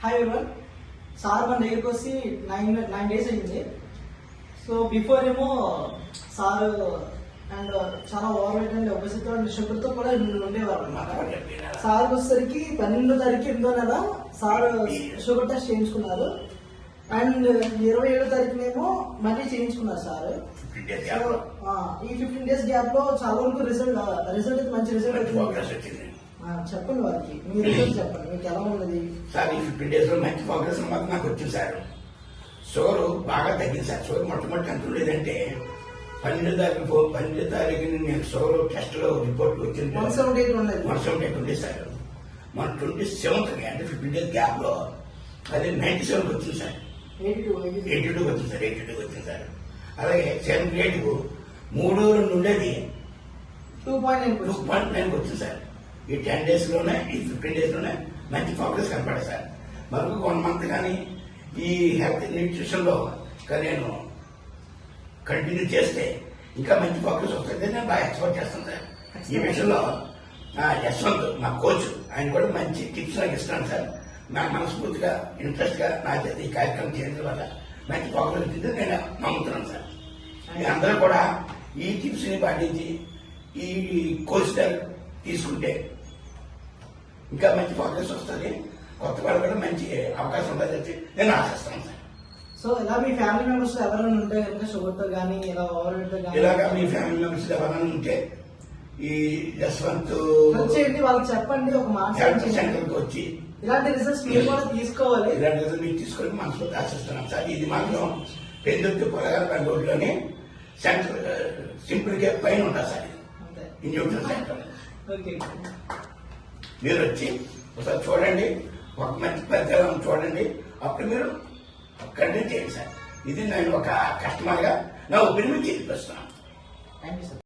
Hi everyone, sir మన దగ్గరికి వచ్చి 9 days అయింది. సో బిఫోర్ ఏమో సార్ అండ్ చాలా over weight and obesity and షుగర్తో కూడా ఉండేవారు అనమాట. సార్ వచ్చేసరికి 12వ తారీఖు 8వ నెల సార్ షుగర్ టెస్ట్ చేయించుకున్నారు. అండ్ 27వ తారీఖునేమో మళ్ళీ చేయించుకున్నారు సార్. సో ఈ 15 days గ్యాప్ లో చాలా వరకు రిజల్ట్ అయితే మంచి రిజల్ట్ వచ్చింది. చెప్పండి వారికి, మీ రిజల్ట్ చెప్పండి, మీకు ఎలా ఉన్నది సార్? ఈ 15 days లో మంచి ప్రోగ్రెస్ మాత్రం నాకు వచ్చింది సార్. షుగర్ బాగా తగ్గింది సార్. షుగర్ మొట్టమొదటి ఎంత ఉండేదంటే 12వ తారీఖుని నేను షుగర్ టెస్ట్ లో రిపోర్ట్ వచ్చింది 178 ఉంది సార్. మన 27th అంటే 15 days గ్యాప్ లో అది 97 వచ్చింది సార్. 82 వచ్చింది సార్. 82 వచ్చింది సార్. అలాగే 78 3 ఉండేది 2.9 వచ్చింది సార్. ఈ 10 days లోనే, ఈ 15 days లోనే మంచి ప్రోగ్రెస్ కనపడదు సార్. మరొక 1 month కానీ ఈ హెల్త్ న్యూట్రిషన్ లో నేను కంటిన్యూ చేస్తే ఇంకా మంచి ప్రోగ్రెస్ వస్తుంది. నేను బాగా ఎక్స్పెక్ట్ చేస్తాను సార్. ఈ విషయంలో యశ్వంత్ మా కోచ్, ఆయన కూడా మంచి టిప్స్ నాకు ఇస్తాను సార్. నాకు మనస్ఫూర్తిగా ఇంట్రెస్ట్ గా నా చేత ఈ కార్యక్రమం చేయడం వల్ల మంచి ప్రోగ్రెస్ వచ్చింది నేను నమ్ముతున్నాను సార్. అందరూ కూడా ఈ టిప్స్ ని పాటించి ఈ కోచ్ తీసుకుంటే ఇంకా మంచి ప్రోగ్రెస్ వస్తుంది. కొత్త వాళ్ళు కూడా మంచి అవకాశం ఉంటుంది నేను ఆశిస్తాను సార్. సో ఇలా మీ ఫ్యామిలీ మెంబర్స్ ఎవరైనా ఉంటే కనుక షుగర్ తో కానీ ఇలా ఓవర్ వెయిట్ తో కానీ ఇలాగా మీ ఫ్యామిలీ మెంబర్స్ ఎవరైనా ఉంటే ఈ యశ్వంత్ వచ్చేయండి, వాళ్ళకి చెప్పండి, ఒక మాట సెంటర్కి వచ్చి ఇలాంటి రిజల్ట్స్ మీరు కూడా తీసుకోవాలి. ఇలాంటి రిజల్ట్ మీరు తీసుకొని మనసులో ఆశిస్తున్నాం సార్. ఇది మాత్రం పెందుర్తి పొలగాల రోడ్లోనే సెంటర్ సింపుల్ గా పైన ఉంటుంది సార్. Injection centre. మీరు వచ్చి ఒకసారి చూడండి, ఒక మంచి పరికరం చూడండి, అప్పుడు మీరు కంటిన్యూ చేయండి సార్. ఇది నేను ఒక కస్టమర్ గా నా ఒపీనియన్ తెలిపిస్తున్నాను. Thank you sir.